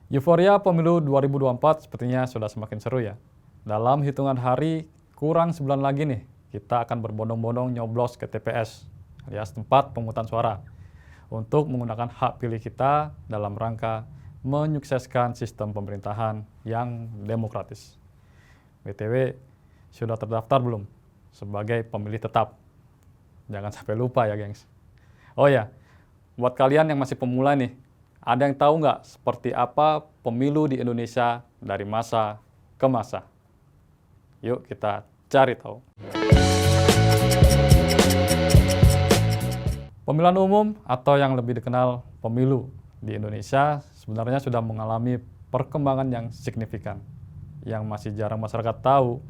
Euforia pemilu 2024 sepertinya sudah semakin seru ya. Dalam hitungan hari, kurang sebulan lagi nih, kita akan berbondong-bondong nyoblos ke TPS, alias tempat pemungutan suara, untuk menggunakan hak pilih kita dalam rangka menyukseskan sistem pemerintahan yang demokratis. BTW, sudah terdaftar belum sebagai pemilih tetap? Jangan sampai lupa ya, gengs. Oh ya, buat kalian yang masih pemula nih, ada yang tahu nggak seperti apa pemilu di Indonesia dari masa ke masa? Yuk kita cari tahu. Pemilihan umum atau yang lebih dikenal pemilu di Indonesia sebenarnya sudah mengalami perkembangan yang signifikan. Yang masih jarang masyarakat tahu,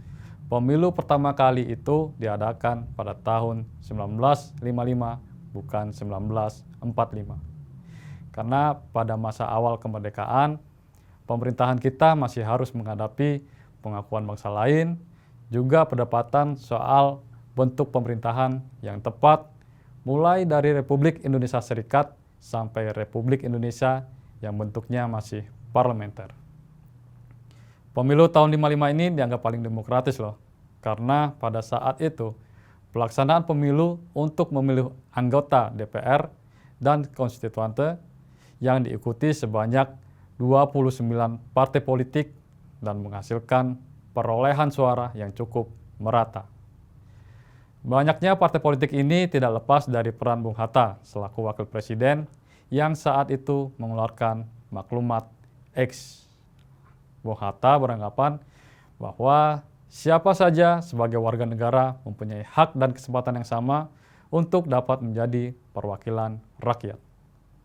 pemilu pertama kali itu diadakan pada tahun 1955, bukan 1945. Karena pada masa awal kemerdekaan, pemerintahan kita masih harus menghadapi pengakuan bangsa lain, juga perdebatan soal bentuk pemerintahan yang tepat, mulai dari Republik Indonesia Serikat sampai Republik Indonesia yang bentuknya masih parlementer. Pemilu tahun 55 ini dianggap paling demokratis loh, karena pada saat itu pelaksanaan pemilu untuk memilih anggota DPR dan konstituante yang diikuti sebanyak 29 partai politik dan menghasilkan perolehan suara yang cukup merata. Banyaknya partai politik ini tidak lepas dari peran Bung Hatta selaku wakil presiden yang saat itu mengeluarkan maklumat X. Bung Hatta beranggapan bahwa siapa saja sebagai warga negara mempunyai hak dan kesempatan yang sama untuk dapat menjadi perwakilan rakyat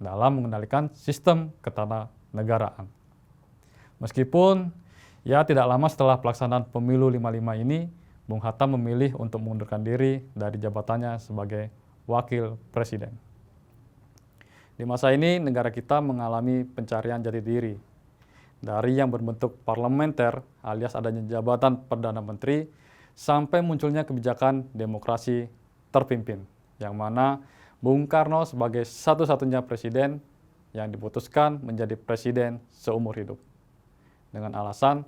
dalam mengendalikan sistem ketatanegaraan. Meskipun ya tidak lama setelah pelaksanaan pemilu 55 ini, Bung Hatta memilih untuk mengundurkan diri dari jabatannya sebagai wakil presiden. Di masa ini negara kita mengalami pencarian jati diri. Dari yang berbentuk parlementer alias adanya jabatan Perdana Menteri sampai munculnya kebijakan demokrasi terpimpin, yang mana Bung Karno sebagai satu-satunya presiden yang diputuskan menjadi presiden seumur hidup. Dengan alasan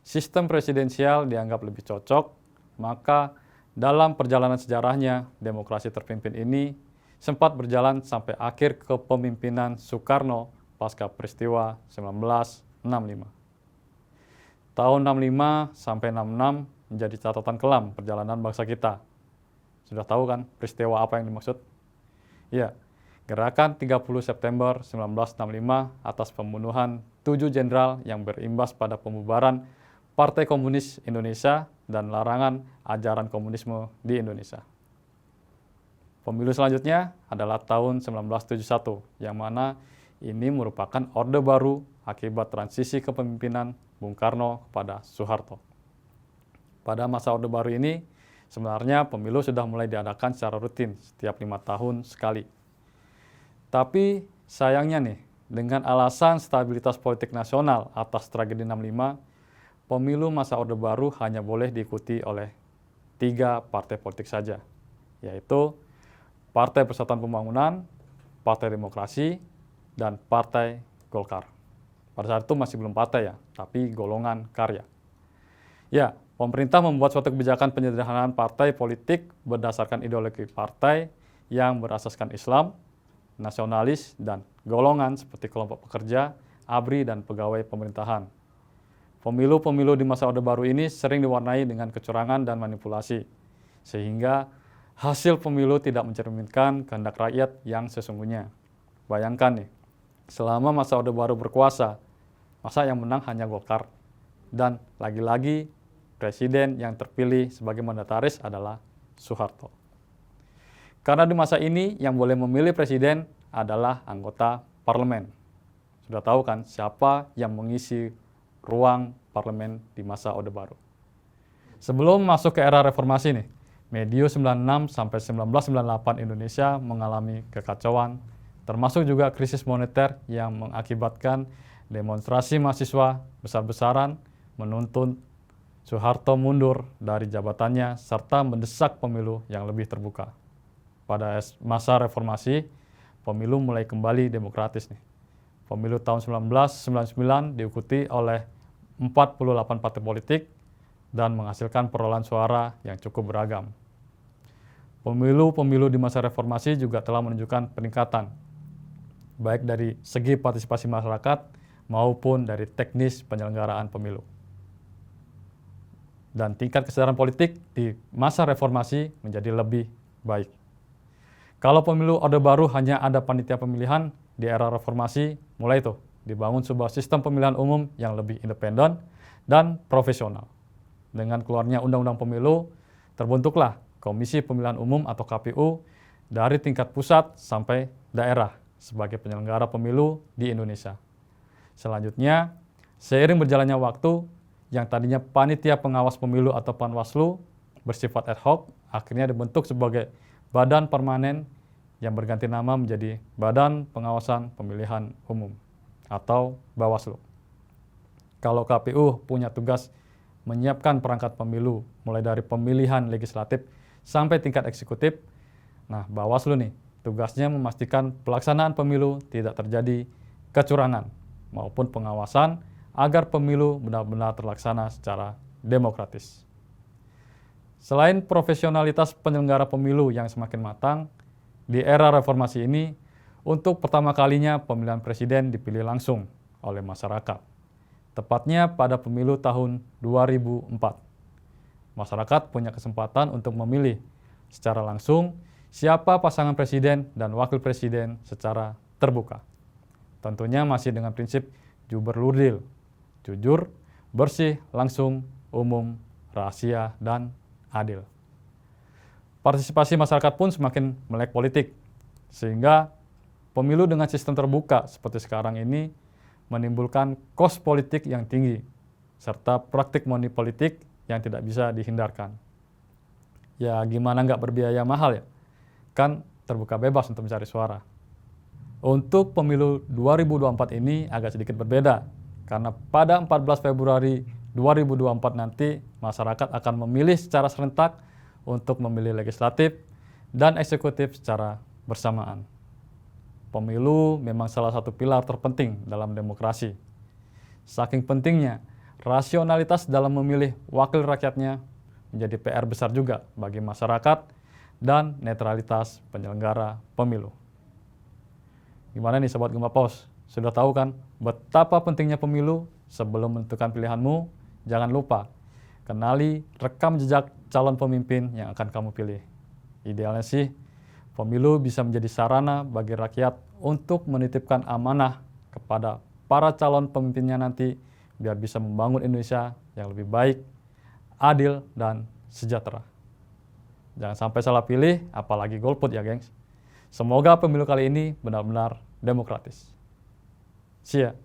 sistem presidensial dianggap lebih cocok, maka dalam perjalanan sejarahnya demokrasi terpimpin ini sempat berjalan sampai akhir kepemimpinan Soekarno pasca peristiwa 1965. Tahun 65 sampai 66 menjadi catatan kelam perjalanan bangsa kita. Sudah tahu kan peristiwa apa yang dimaksud? Ya, gerakan 30 September 1965 atas pembunuhan 7 jenderal yang berimbas pada pembubaran Partai Komunis Indonesia dan larangan ajaran komunisme di Indonesia. Pemilu selanjutnya adalah tahun 1971, yang mana ini merupakan orde baru akibat transisi kepemimpinan Bung Karno kepada Soeharto. Pada masa orde baru ini, sebenarnya pemilu sudah mulai diadakan secara rutin setiap 5 tahun sekali. Tapi sayangnya nih, dengan alasan stabilitas politik nasional atas tragedi 65, pemilu masa orde baru hanya boleh diikuti oleh 3 partai politik saja, yaitu Partai Persatuan Pembangunan, Partai Demokrasi, dan Partai Golkar. Pada saat itu masih belum partai ya, tapi golongan karya. Ya, pemerintah membuat suatu kebijakan penyederhanaan partai politik berdasarkan ideologi partai yang berasaskan Islam, nasionalis, dan golongan seperti kelompok pekerja, ABRI, dan pegawai pemerintahan. Pemilu-pemilu di masa Orde Baru ini sering diwarnai dengan kecurangan dan manipulasi, sehingga hasil pemilu tidak mencerminkan kehendak rakyat yang sesungguhnya. Bayangkan nih, selama masa Orde Baru berkuasa, masa yang menang hanya Golkar, dan lagi-lagi presiden yang terpilih sebagai mandataris adalah Soeharto. Karena di masa ini yang boleh memilih presiden adalah anggota parlemen. Sudah tahu kan siapa yang mengisi ruang parlemen di masa Orde Baru. Sebelum masuk ke era reformasi nih, medio 96 sampai 1998 Indonesia mengalami kekacauan, termasuk juga krisis moneter yang mengakibatkan demonstrasi mahasiswa besar-besaran menuntut Soeharto mundur dari jabatannya serta mendesak pemilu yang lebih terbuka. Pada masa reformasi, pemilu mulai kembali demokratis nih. Pemilu tahun 1999 diikuti oleh 48 partai politik dan menghasilkan perolehan suara yang cukup beragam. Pemilu-pemilu di masa reformasi juga telah menunjukkan peningkatan, baik dari segi partisipasi masyarakat maupun dari teknis penyelenggaraan pemilu. Dan tingkat kesadaran politik di masa reformasi menjadi lebih baik. Kalau pemilu Orde Baru hanya ada panitia pemilihan, di era reformasi mulai itu dibangun sebuah sistem pemilihan umum yang lebih independen dan profesional. Dengan keluarnya Undang-Undang Pemilu, terbentuklah Komisi Pemilihan Umum atau KPU dari tingkat pusat sampai daerah sebagai penyelenggara pemilu di Indonesia. Selanjutnya, seiring berjalannya waktu, yang tadinya panitia pengawas pemilu atau Panwaslu bersifat ad hoc, akhirnya dibentuk sebagai badan permanen yang berganti nama menjadi Badan Pengawasan Pemilihan Umum atau Bawaslu. Kalau KPU punya tugas menyiapkan perangkat pemilu mulai dari pemilihan legislatif sampai tingkat eksekutif, nah Bawaslu nih tugasnya memastikan pelaksanaan pemilu tidak terjadi kecurangan maupun pengawasan agar pemilu benar-benar terlaksana secara demokratis. Selain profesionalitas penyelenggara pemilu yang semakin matang, di era reformasi ini, untuk pertama kalinya pemilihan presiden dipilih langsung oleh masyarakat. Tepatnya pada pemilu tahun 2004. Masyarakat punya kesempatan untuk memilih secara langsung siapa pasangan presiden dan wakil presiden secara terbuka. Tentunya masih dengan prinsip jujur, jujur, bersih, langsung, umum, rahasia, dan adil. Partisipasi masyarakat pun semakin melek politik, sehingga pemilu dengan sistem terbuka seperti sekarang ini menimbulkan kos politik yang tinggi, serta praktik money politik yang tidak bisa dihindarkan. Ya gimana nggak berbiaya mahal ya? Kan terbuka bebas untuk mencari suara. Untuk pemilu 2024 ini agak sedikit berbeda, karena pada 14 Februari 2024 nanti masyarakat akan memilih secara serentak untuk memilih legislatif dan eksekutif secara bersamaan. Pemilu memang salah satu pilar terpenting dalam demokrasi. Saking pentingnya, rasionalitas dalam memilih wakil rakyatnya menjadi PR besar juga bagi masyarakat dan netralitas penyelenggara pemilu. Gimana nih Sobat Gempa Pos? Sudah tahu kan betapa pentingnya pemilu? Sebelum menentukan pilihanmu, jangan lupa kenali rekam jejak calon pemimpin yang akan kamu pilih. Idealnya sih, pemilu bisa menjadi sarana bagi rakyat untuk menitipkan amanah kepada para calon pemimpinnya nanti biar bisa membangun Indonesia yang lebih baik, adil, dan sejahtera. Jangan sampai salah pilih, apalagi golput ya gengs. Semoga pemilu kali ini benar-benar demokratis. See ya.